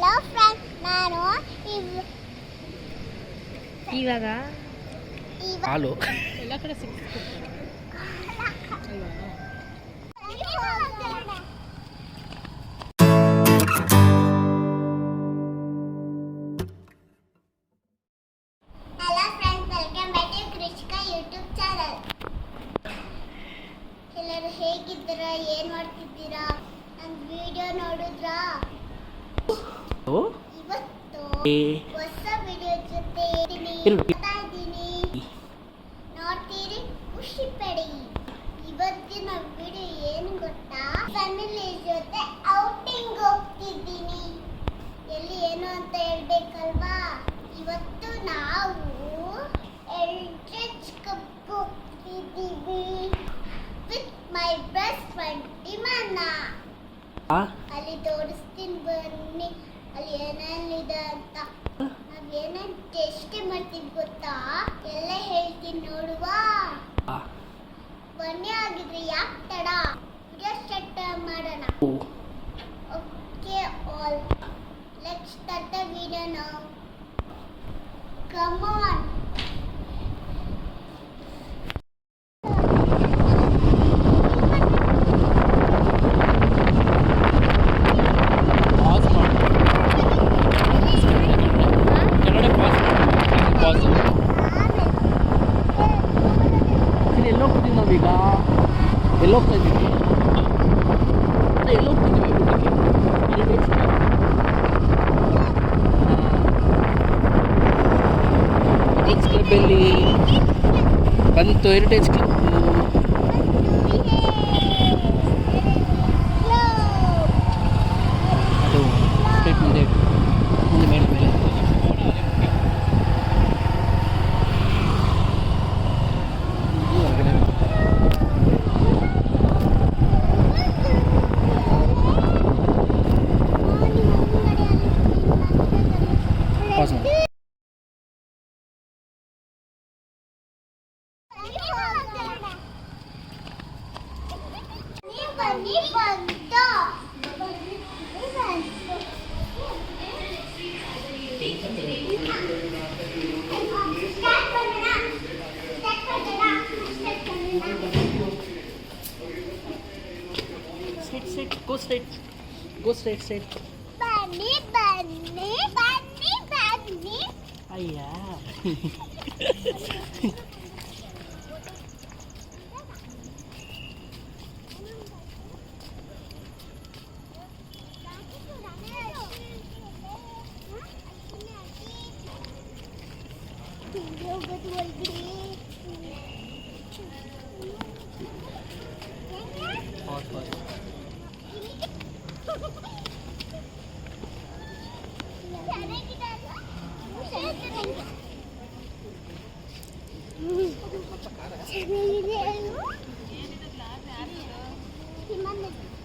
Hello friends, ನಾನು ಇವಾಗ ಹಾಲು ಎಲ್ಲ ಕಡೆ hello friends, welcome back to Krishika YouTube channel. ಎಲ್ಲರೂ ಹೇಗಿದ್ದೀರಾ? ಏನು ಮಾಡ್ತಿದ್ದೀರಾ? ನನ್ನ ವಿಡಿಯೋ ನೋಡಿದ್ರಾ? ಇವತ್ತು ಹೊಸ ವಿಡಿಯೋ ಜೊತೆ ಇದ್ದೀನಿ. ನೋಡ್ತೀರಿ, ಖುಷಿ ಪಡಿ. ಇವತ್ತಿನ ವಿಡಿಯೋ ಏನು ಗೊತ್ತಾ? ಫ್ಯಾಮಿಲಿ ಜೊತೆ ಔಟಿಂಗ್ ಹೋಗ್ತಿದ್ದೀನಿ. ಎಲ್ಲಿ ಏನು ಅಂತ ಹೇಳ್ಬೇಕಲ್ವಾ? ಇವತ್ತು ನಾವು ಎಲ್ಡ್ರಿಚ್ ಕಪ್ ಹೋಗ್ತಿದ್ದೀವಿ with my best friend Imana. ಅಲ್ಲಿ ತೋರಿಸ್ತೀನಿ ಬನ್ನಿ, ಅಲ್ಲಿ ಏನೇನಿದೆ ಅಂತ. ನಾವ್ ಏನೇನು ಟೇಸ್ಟ್ ಮಾಡ್ತೀವಿ ಗೊತ್ತಾ? ಎಲ್ಲ ಹೇಳ್ತೀನಿ, ನೋಡುವ ಬನ್ನಿ. ಆಗಿದ್ರೆ ಯಾಕೆ ತಡ, ವಿಡಿಯೋ ಸ್ಟಾರ್ಟ್ ಮಾಡೋಣ. Okay all, let's start the video now. Come on. ಎಲ್ಲೋಗ್ತಿದ್ದೀವಿ ನಾವೀಗ? ಎಲ್ಲೋಗ್ತಾ ಇದ್ದೀವಿ? ಎಲ್ಲೋಗ್ತಿದ್ದೀವಿ ಹೆರಿಟೇಜ್ ಕ್ಲಬ್ಬಲ್ಲಿ ಬಂತು. ಹೆರಿಟೇಜ್ ಕ್ಲಬ್ ಅದು ಸ್ಟ್ರೇಟ್ ಮುಂದೆ ಮೇಲೆ ಮೇಲೆ Go straight. Go straight, straight. Bunny, bunny, bunny, bunny. Ayya.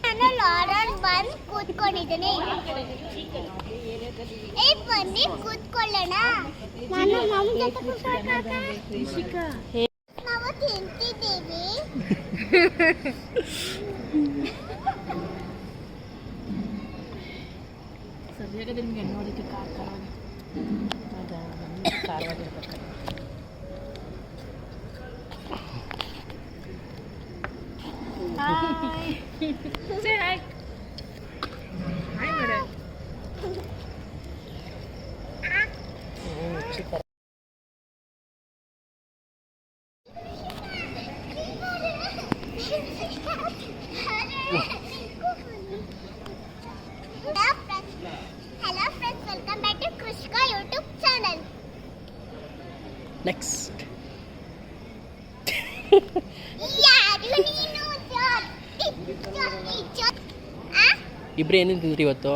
ನಾನು ಲಾಡರ್ ಬಂದು ಕೂತ್ಕೊಂಡಿದ್ದೀನಿ. ಬನ್ನಿ ಕೂತ್ಕೊಳ್ಳೋಣ. ನಾವು ತಿಂತಿದ್ದೀವಿ. ಸದ್ಯಕ್ಕೆ ನಿಮ್ಗೆ ನೋಡೋದಕ್ಕೆ ಖಾರವಾಗಿರ್ಬೇಕು. Say hi. Hi, madam. Super. Hello friends, welcome back to Krushika YouTube channel. Next. ಇಬ್ರು ಏನೇನು ತಿಂದ್ರಿ ಇವತ್ತು?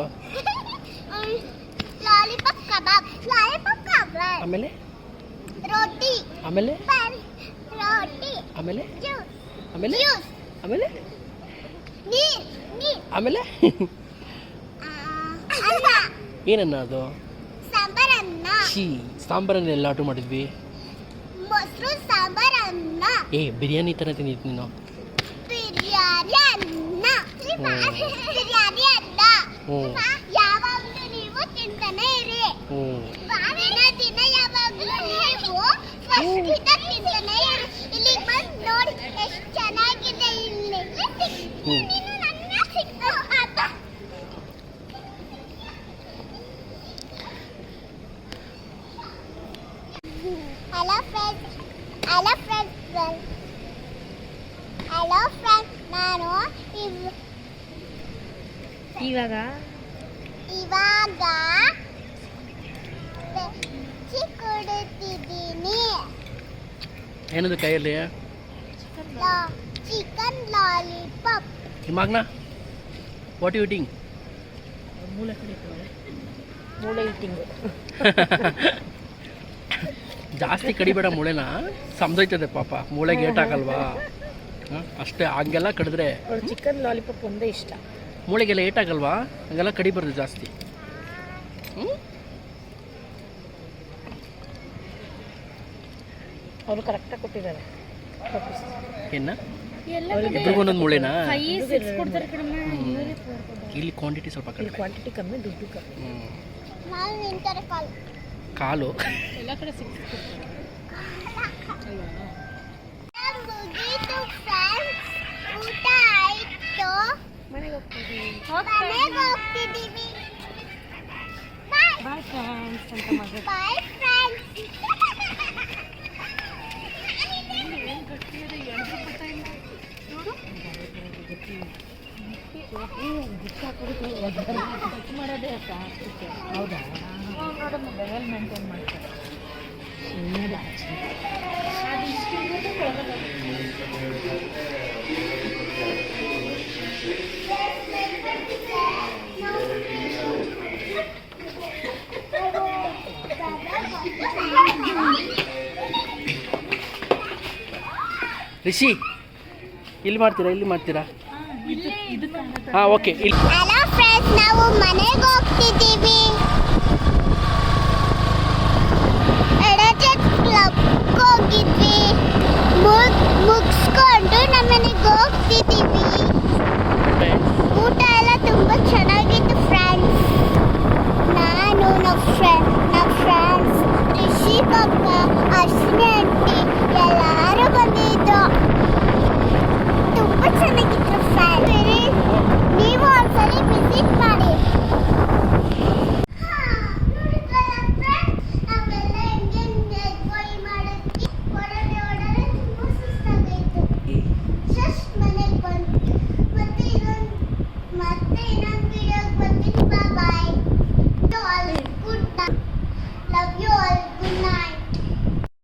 ಲಾಲಿಪಾಪ್ ಕಬಾಬ್, ಆಮೇಲೆ ರೋಟಿ, ಆಮೇಲೆ ರೋಟಿ, ಆಮೇಲೆ ಜ್ಯೂಸ್, ಆಮೇಲೆ ಆಮೇಲೆ ನೀರ್, ಆಮೇಲೆ ಅನ್ನ, ಏನನ್ನ ಅದು? ಸಾಂಬಾರನ್ನ. ಸಾಂಬಾರನ್ನ ಎಲ್ಲ ಆರ್ಡರ್ ಮಾಡಿದ್ವಿ. ಮೊಸರು ಸಾಂಬಾರನ್ನ. ಬಿರಿಯಾನಿ ಥರ ತಿಂದಿದ್ದು ನೀನು? ಬಿರಿಯಾನಿ ಅನ್ನ. ಯಾವಾಗಲೂ ನೀವು ಇವಾಗ ಇವಾಗ ಬೆಚ್ಚಿ ಕೊಡುತ್ತಿದ್ದೀನಿ ಏನದು ಕೈಯಲ್ಲಿ chicken lollipop Himagna what you eating ಮೂಳೆ ಇಟ್ಟಿಂಗು ಜಾಸ್ತಿ ಕಡಿಬೇಡ ಮೂಳೆನ ಸಮದೋಯ್ತದೆ ಪಾಪ ಮೂಳೆಗೆ ಏಟ್ ಹಾಕಲ್ವಾ ಅಷ್ಟೇ ಹಂಗೆಲ್ಲ ಕಡಿದ್ರೆ ಅವ್ಳು ಚಿಕನ್ ಲಾಲಿಪಾಪ್ ಒಂದೇ ಇಷ್ಟ. ಮೂಳೆಗೆಲ್ಲ ಏಟ್ ಆಗಲ್ವಾ ಹಂಗೆಲ್ಲ ಕಡಿಬಾರ್ದು ಜಾಸ್ತಿ. ಅವರು ಕರೆಕ್ಟಾಗಿ ಕೊಟ್ಟಿದ್ದಾರೆ. ಏನ ಇಬ್ರಿಗೂ ಒಂದೊಂದು ಮೂಳೆನಾ? ಇಲ್ಲಿ ಕ್ವಾಂಟಿಟಿ ಸ್ವಲ್ಪ ಕಡಿಮೆ, ಕ್ವಾಂಟಿಟಿ ಕಮ್ಮಿ, ದುಡ್ಡು ಕಮ್ಮಿ. ನಾನು ನಿಂತಾರೆ ಕಾಲು ಎಲ್ಲ ಕಡೆ ಸಿಕ್ಕಿಸ್ಕೊಡ್ತಾರೆ. ಮುಗೀತು ಫ್ರೆಂಡ್ಸ್, ಊಟ ಆಯ್ತು, ಮನೆಗೆ ಹೋಗ್ತಿದ್ದೀವಿ. ಬಾಯ್ ಫ್ರೆಂಡ್ಸ್ ಅಂತ ಮಗ. Boy friends. ಮಾಡೋದೇ ಹೌದಾ? ನೋಡಮ್ಮ ಲೆವೆಲ್ ಮೇಂಟೈನ್ ಮಾಡ್ತಾರೆ. ರಿಷಿ ಇಲ್ಲಿ ಮಾಡ್ತೀರಾ, ಇಲ್ಲಿ ಮಾಡ್ತೀರಾ? ಹಾಂ ಓಕೆ. ಇಲ್ಲಿ ಹಲೋ ಫ್ರೆಂಡ್ಸ್, ನಾವು ಮನೆಗೆ ಹೋಗ್ತಿದ್ದೀವಿ. ಎಡಜೆಟ್ ಕ್ಲಬ್ಗೆ ಹೋಗಿದ್ವಿ, ಮುಗಿಸ್ಕೊಂಡು ನಮ್ಮ ಮನೆಗೆ ಹೋಗ್ತಿದ್ದೀವಿ. ಊಟ ಎಲ್ಲ ತುಂಬ ಚೆನ್ನಾಗಿತ್ತು ಫ್ರೆಂಡ್ಸ್. ನಾನು ನಮ್ಮ ಫ್ರೆಂಡ್ಸ್ ರಿಷಿ ಪಪ್ಪ, ಅಶ್ವಿನಿ ಆಂಟಿ ಎಲ್ಲರೂ ಬಂದಿದ್ದು. ತುಂಬ ಚೆನ್ನಾಗಿತ್ತು ಫ್ರೆಂಡ್ಸ್. ನೀವು ಒಂದ್ಸಲಿ ವಿಸಿಟ್ ಮಾಡಿ. ನಾವೆಲ್ಲ ಹೆಂಗೆ ಎಂಜಾಯ್ ಮಾಡಿದ್ವಿ. ಓಡಾಡಿ ತುಂಬ ಸುಸ್ತಾಗಾಯ್ತು. ಜಸ್ಟ್ ಮನೆಗೆ ಬಂದ್ವಿ. ಮತ್ತೆ ಇನ್ನೊಂದು ವಿಡಿಯೋಗೆ ಬರ್ತೀನಿ. Bye. All good. Love you all. Good